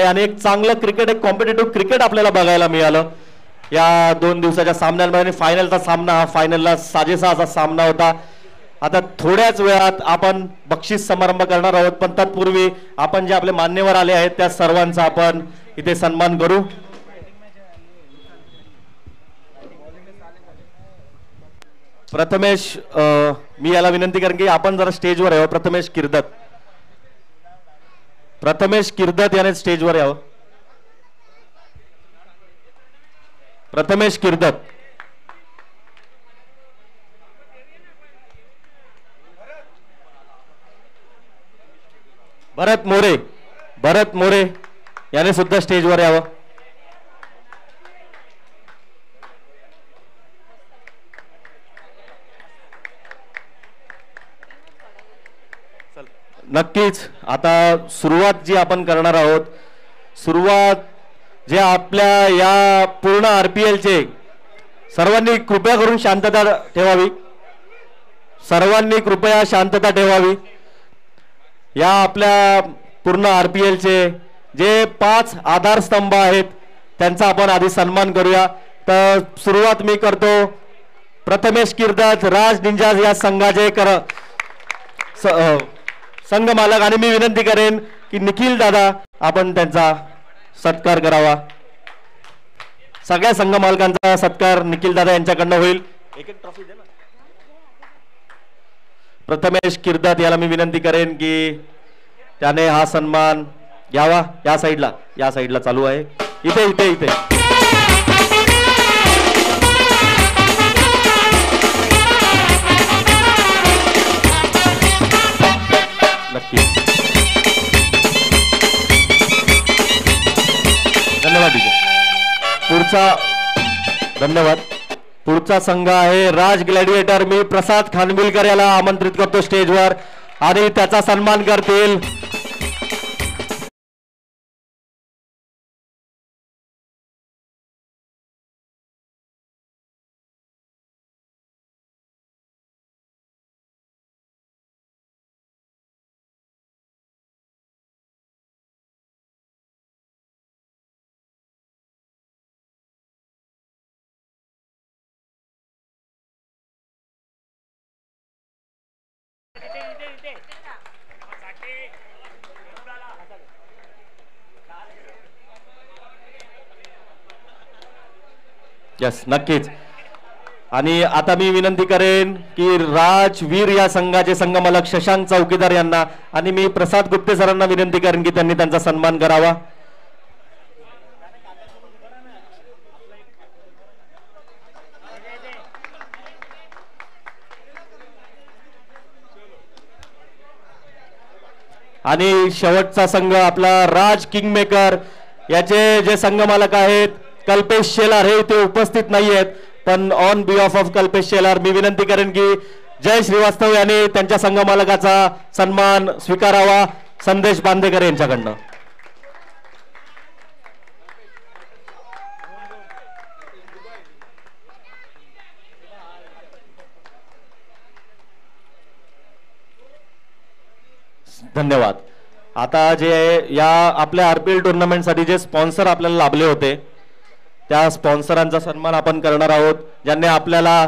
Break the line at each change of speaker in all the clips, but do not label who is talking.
आणि एक चांगलं क्रिकेट, एक कॉम्पिटिटिव्ह क्रिकेट आपल्याला बघायला मिळालं या 2 दिवसाच्या सामन्यांमध्ये. फायनलचा सामना हा फायनलला साजेसा असा सामना होता. आता थोड्याच वेळात आपण बक्षीस समारंभ करणार आहोत, पण तत्पूर्वी आपण जे आपले मान्यवर आले आहेत त्या सर्वांचा आपण इथे सन्मान करू. प्रथमेश, मी याला विनंती करेन की आपण जरा स्टेजवर यावं. प्रथमेश किर्दत याने स्टेजवर यावं. प्रथमेश किर्दत. भरत मोरे याने सुद्धा स्टेजवर यावं. नक्कीच आता सुरुवात जी आपण करणार आहोत, सुरुवात जे आपल्या या पूर्ण आरपीएलचे, सर्वांनी कृपया करून शांतता ठेवावी. सर्वांनी कृपया शांतता ठेवावी. या आपल्या पूर्ण आरपीएलचे जे 5 आधारस्तंभ आहेत त्यांचा आपण आधी सन्मान करूया. तर सुरुवात मी करतो प्रथमेश किर्दत, राज निंजाज या संघाचे संघ मालक, आणि मी विनंती करेन की निखिल दादा आपण त्यांचा सत्कार करावा. सगळ्या संघ मालकांचा सत्कार निखिल दादा यांच्याकडनं होईल. एक ट्रॉफी दे ना. प्रथमेश किर्दत याला मी विनंती करेन की त्याने हा सन्मान घ्यावा. या साईडला चालू आहे. इथे इथे इथे नक्की. धन्यवाद. धन्यवाद. पुढचा संघ आहे राज ग्लॅडिएटर. मी प्रसाद खानविलकर याला आमंत्रित करतो स्टेजवर आणि त्याचा सन्मान करतील. यस, नक्कीच. आणि आता मी विनंती करेन की राजवीर या संघाचे संघ मालक शशांक चौकीदार यांना आणि मी प्रसाद गुप्ते सरांना विनंती करेन की त्यांनी त्यांचा सन्मान करावा. आणि शेवटचा संघ आपला राज किंगमेकर याचे जे संघ मालक आहेत कल्पेश शेलार, हे इथे उपस्थित नाही आहेत, पण on behalf of Kalpesh Shelar मी विनंती करेन की जय श्रीवास्तव यांनी त्यांच्या संघ मालकाचा सन्मान स्वीकारावा संदेश बांदेकर यांच्याकडनं. धन्यवाद. आता जे या आपल्या आरपीएल टुर्नामेंट साठी जे स्पॉन्सर आपल्याला लाभले होते त्या स्पॉन्सरांचा सन्मान आपण करणार आहोत, ज्यांनी आपल्याला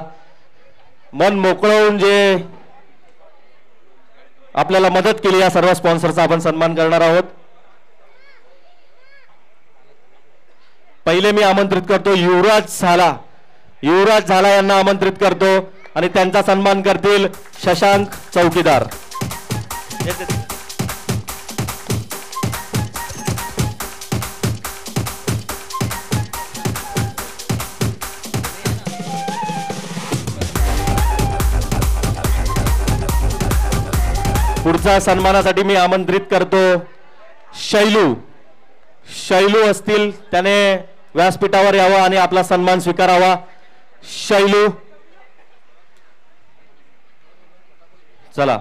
मन मोकळवून जे आपल्याला मदत केली. या सर्व स्पॉन्सरचा आपण सन्मान करणार आहोत. पहिले मी आमंत्रित करतो युवराज झाला यांना आमंत्रित करतो आणि त्यांचा सन्मान करतील शशांक चौकीदार. पुढच्या सन्मानासाठी मी आमंत्रित करतो शैलू असतील, त्याने व्यासपीठावर यावं आणि आपला सन्मान स्वीकारावा. शैलू, चला.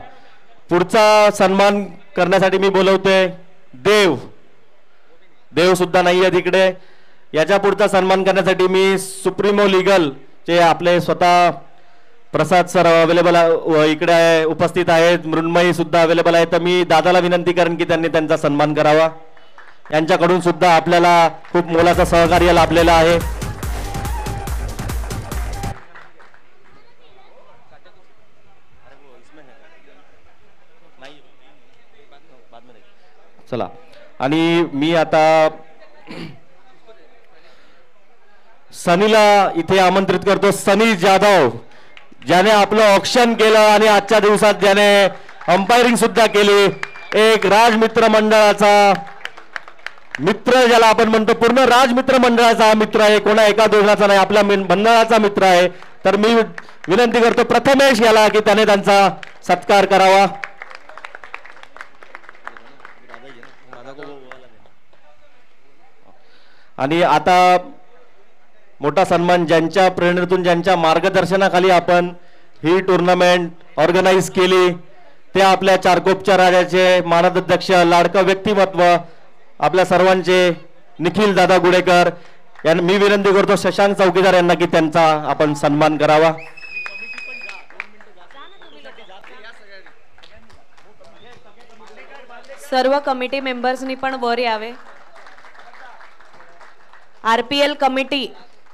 पुढचा सन्मान करण्यासाठी मी बोलवतोय देव सुद्धा नाहीये तिकडे. याच्या पुढचा सन्मान करण्यासाठी मी सुप्रीमो लीगल चे आपले स्वतः प्रसाद सर अवेलेबल इकडे उपस्थित आहेत, मृण्मयी सुद्धा अवेलेबल आहे. तर मी दादाला विनंती करेन की त्यांनी त्यांचा सन्मान करावा. यांच्याकडून सुद्धा आपल्याला खूप मोलाचं सहकार्य लाभलेलं आहे. चला, आणि मी आता सनीला इथे आमंत्रित करतो. सनी जाधव, ज्याने आपलं ऑक्शन केलं आणि आजच्या दिवसात ज्याने अंपायरिंग सुद्धा केली. एक राजमित्र मंडळाचा मित्र, ज्याला आपण म्हणतो पूर्ण राजमित्र मंडळाचा हा मित्र आहे, कोणा एका दोघाचा नाही, आपल्या मंडळाचा मित्र आहे. तर मी विनंती करतो प्रथमेश याला की त्याने त्यांचा सत्कार करावा. आणि आता मोठा सन्मान, ज्यांच्या प्रेरणेतून ज्यांच्या मार्गदर्शनाखाली आपण ही टुर्नामेंट ऑर्गनाइज केली, ते आपल्या चारकोपच्या राजाचे मानदाध्यक्ष, लाडकं व्यक्तिमत्व आपल्या सर्वांचे निखिल दादा गुडेकर यांना मी विनंती करतो शशांक चौकीदार यांना की त्यांचा आपण सन्मान करावा.
सर्व कमिटी मेंबर्सनी पण वर यावे. आरपीएल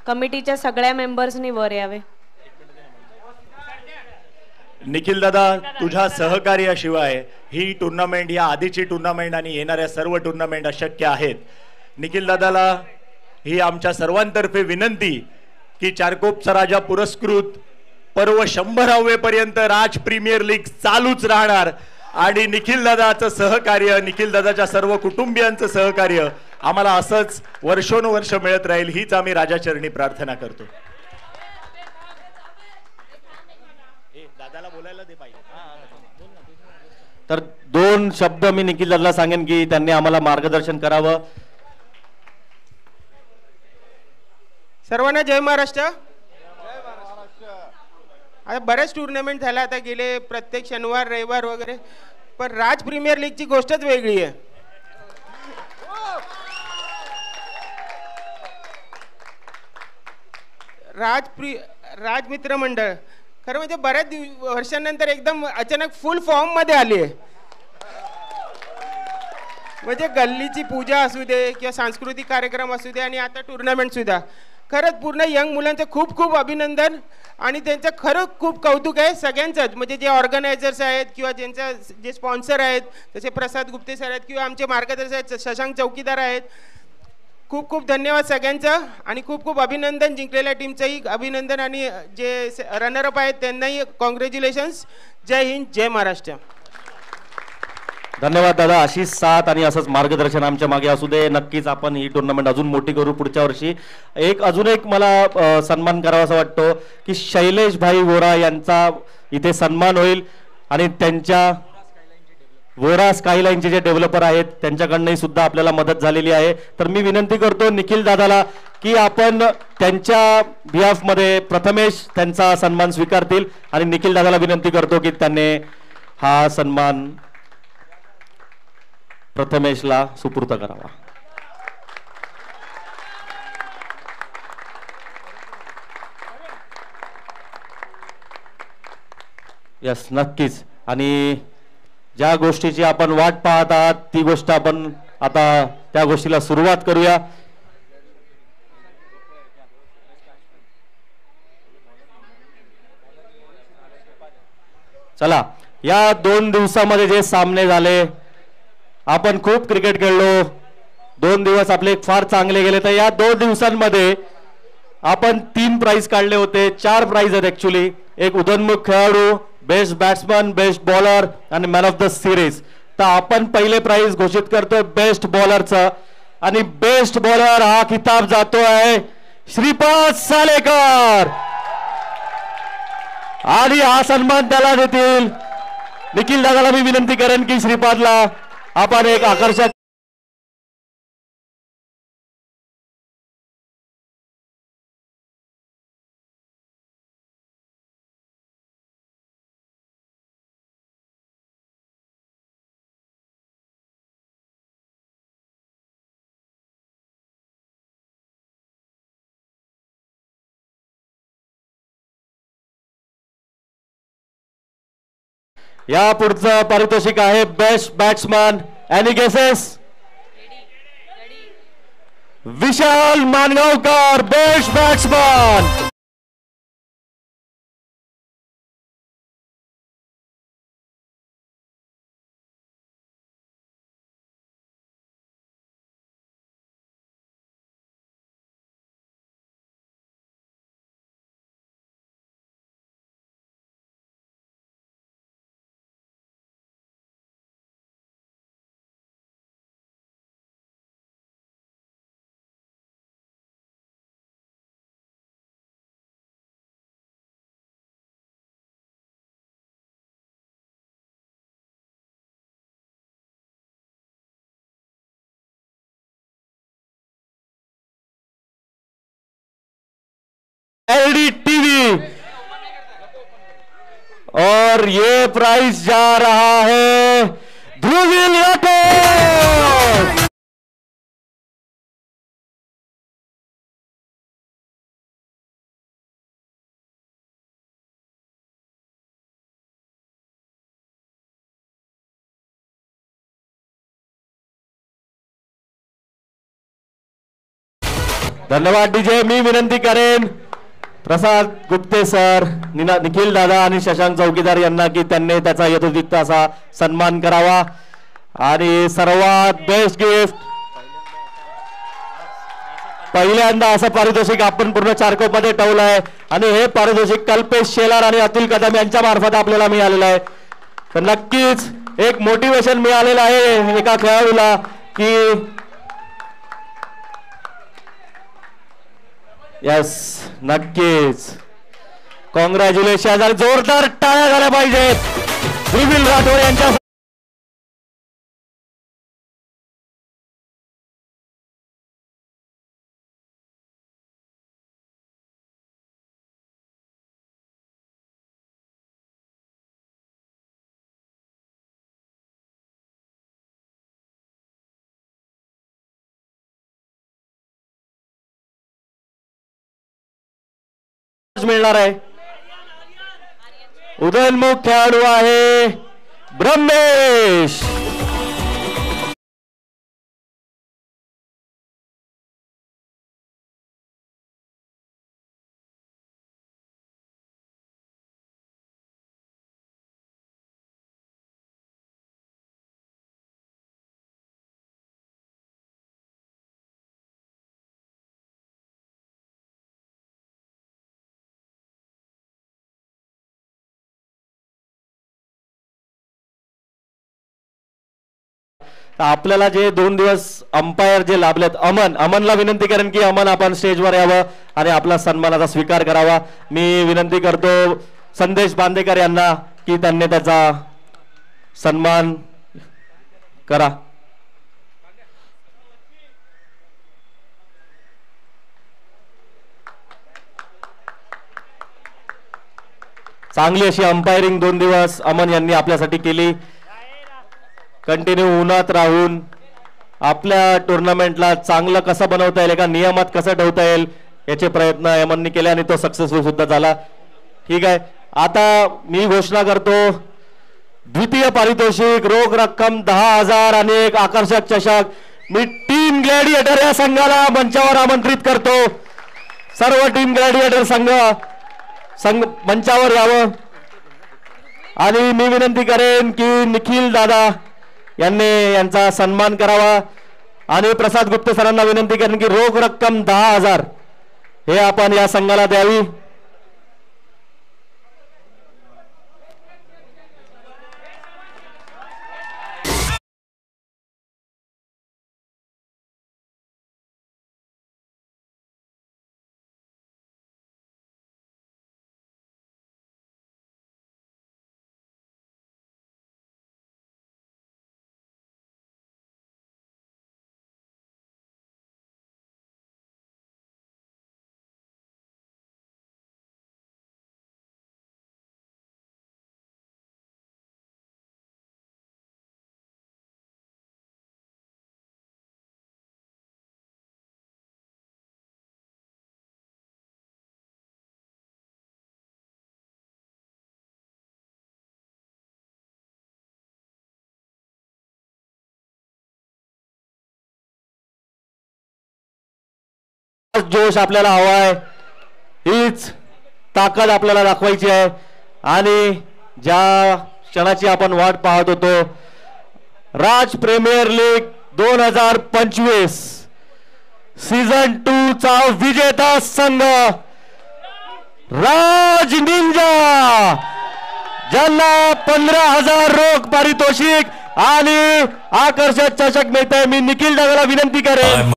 कमिटीच्या सगळ्या मेंबर्सनी वर यावे.
निखिल दादा, तुझ्या सहकार्याशिवाय ही टुर्नामेंट, या आधीची टुर्नामेंट आणि येणाऱ्या सर्व टुर्नामेंट अशक्य आहेत. निखिल दादाला ही आमच्या सर्वांतर्फे विनंती की चारकोपचा राजा पुरस्कृत पर्व 100वे पर्यंत राज प्रीमियर लीग चालूच राहणार आणि निखिल दादाचं सहकार्य, निखिल दादाच्या सर्व कुटुंबियांचं सहकार्य आम्हाला असंच वर्षोनवर्ष मिळत राहील, हीच आम्ही राजाचरणी प्रार्थना करतो. दादाला बोलायला दे पाहिजे.
तर दोन शब्द मी निखिल दादाला सांगेन की त्यांनी आम्हाला मार्गदर्शन करावं.
सर्वांना जय महाराष्ट्र. आता बरेच टुर्नामेंट झाला, आता गेले प्रत्येक शनिवार रविवार वगैरे, पण राज प्रीमियर लीगची गोष्टच वेगळी आहे. राज मित्र मंडळ खरं म्हणजे बऱ्याच वर्षांनंतर एकदम अचानक फुल फॉर्म मध्ये आली आहे. म्हणजे गल्लीची पूजा असू दे किंवा सांस्कृतिक कार्यक्रम असू दे आणि आता टुर्नामेंट सुद्धा. खरंच पूर्ण यंग मुलांचं खूप खूप अभिनंदन आणि त्यांचं खरं खूप कौतुक आहे सगळ्यांचंच. म्हणजे जे ऑर्गनायझर्स आहेत किंवा ज्यांच्या जे स्पॉन्सर आहेत, जसे प्रसाद गुप्ते सर आहेत किंवा आमचे मार्गदर्शक आहेत शशांक चौकीदार आहेत, खूप खूप धन्यवाद सगळ्यांचं आणि खूप खूप अभिनंदन. जिंकलेल्या टीमचंही अभिनंदन आणि जे रनरअप आहेत त्यांनाही कॉंग्रॅच्युलेशन्स. जय हिंद, जय महाराष्ट्र.
धन्यवाद दादा. अशीच साथ आणि असंच मार्गदर्शन आमच्या मागे असू दे. नक्कीच आपण ही टुर्नामेंट अजून मोठी करू पुढच्या वर्षी. अजून एक मला सन्मान करावा असं वाटतो की शैलेश भाई वोरा यांचा इथे सन्मान होईल आणि त्यांच्या वोरा स्कायलाईनचे जे डेव्हलपर आहेत त्यांच्याकडनंही सुद्धा आपल्याला मदत झालेली आहे. तर मी विनंती करतो निखिल दादाला की आपण त्यांच्या बिहाफ मध्ये प्रथमेश त्यांचा सन्मान स्वीकारतील आणि निखिल दादाला विनंती करतो की त्यांनी हा सन्मान प्रथमेशला सुपूर्द करावा. यस, नक्कीच. आणि ज्या गोष्टीची आपण वाट पाहत आहात ती गोष्ट आपण आता त्या गोष्टीला सुरुवात करूया. चला, या 2 दिवसामध्ये जे सामने झाले, आपण खूप क्रिकेट खेळलो. 2 दिवस आपले फार चांगले गेले. तर या 2 दिवसांमध्ये आपण 3 प्राइज काढले होते. 4 प्राइज आहेत ऍक्च्युली. एक उदयोन्मुख खेळाडू, बेस्ट बॅट्समन, बेस्ट बॉलर आणि मॅन ऑफ द सिरीज. तर आपण पहिले प्राइज घोषित करतोय बेस्ट बॉलरचं आणि बेस्ट बॉलर हा किताब जातो आहे श्रीपाद सालेकर आणि हा सन्मान त्याला देतील. निखिल दादाला मी विनंती करेन की श्रीपादला आपण एक आकर्षक या पुढचं पारितोषिक आहे best batsman. Any guesses? Vishal Mangaonkar best batsman. LED TV और ये प्राइस जा रहा है ध्रुवील राठौर. धन्यवाद डीजे. मी विनंती करेन प्रसाद गुप्ते सर, निखिल दादा आणि शशांक चौकीदार यांना की त्यांनी त्याचा यथोचित असा सन्मान करावा. आणि सर्वात बेस्ट गिफ्ट पहिल्यांदा असं पारितोषिक आपण पूर्ण चारकोप मध्ये ठेवलं आहे आणि हे पारितोषिक कल्पेश शेलार आणि अतुल कदम यांच्या मार्फत आपल्याला मिळालेलं आहे. तर नक्कीच एक मोटिवेशन मिळालेलं आहे एका खेळाडूला की यस नक्कीच कॉंग्रॅच्युलेशन आणि जोरदार टाळ्या झाल्या पाहिजेत ध्रुवील राठोड यांच्या. मिळणार आहे. उदयनमुख खेळाडू आहे ब्रह्मेश. आपल्याला जे 2 दिवस अंपायर जे लाभलेत अमनला विनंती करेन की अमन आपण स्टेजवर यावं आणि आपला सन्मानाचा स्वीकार करावा. मी विनंती करतो संदेश बांदेकर यांना की त्यांनी त्याचा सन्मान करा. चांगली अशी अंपायरिंग 2 दिवस अमन यांनी आपल्यासाठी केली. कंटिन्यू उन्हात राहून आपल्या टुर्नामेंटला चांगलं कसं बनवता येईल, एका नियमात कसं ठेवता येईल याचे प्रयत्न अमननी केले आणि तो सक्सेसफुल सुद्धा झाला. ठीक आहे, आता मी घोषणा करतो द्वितीय पारितोषिक रोख रक्कम 10,000 आणि एक आकर्षक चषक. मी टीम ग्लॅडिएटर या संघाला मंचावर आमंत्रित करतो. सर्व टीम ग्लॅडिएटर संघ मंचावर यावं आणि मी विनंती करेन की निखिल दादा यांनी यांचा सन्मान करावा आणि प्रसाद गुप्ते सरांना विनंती करेन की रोख रक्कम 10,000 हे आपण या संघाला द्यावी. जोश आपल्याला हवा आहे, हीच ताकद आपल्याला दाखवायची आहे आणि ज्या क्षणाची आपण वाट पाहत होतो, राज प्रीमियर लीग 2025 सीझन 2 चा विजेता संघ राज निंजा, ज्यांना 15,000 रोख पारितोषिक आणि आकर्षक चषक मिळतंय. मी निखिल दादाला विनंती करेन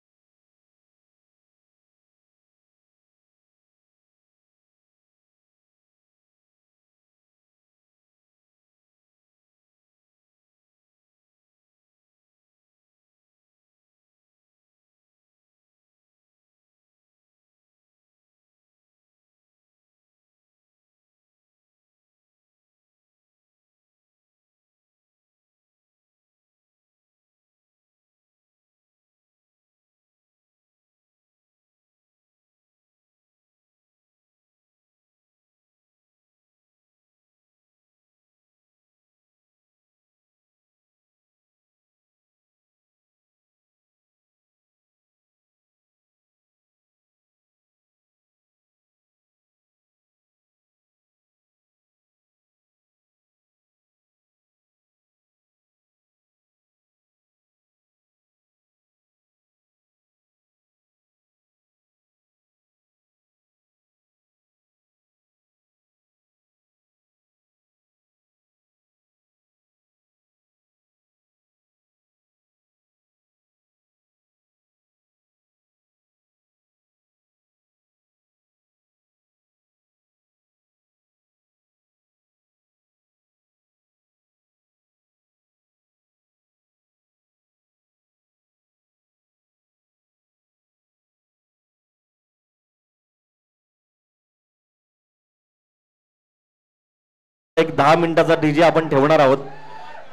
एक 10 मिनिटाचा डीजे आपण ठेवणार आहोत,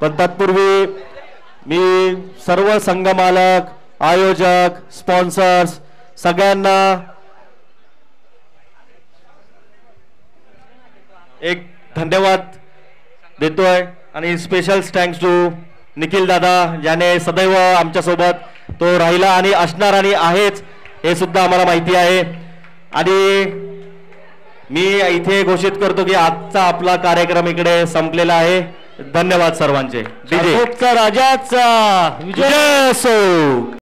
पण तत्पूर्वी मी सर्व संघ मालक, आयोजक, स्पॉन्सर्स सगळ्यांना एक धन्यवाद देतोय आणि स्पेशल थँक्स टू निखिल दादा, ज्याने सदैव आमच्या सोबत तो राहिला आणि असणार आणि आहेच हे सुद्धा आम्हाला माहिती आहे. आणि मी इथे घोषित करतो की आजचा आपला कार्यक्रम इकडे संपलेला आहे. धन्यवाद सर्वांचे. डीजे राजाचा विजय असो.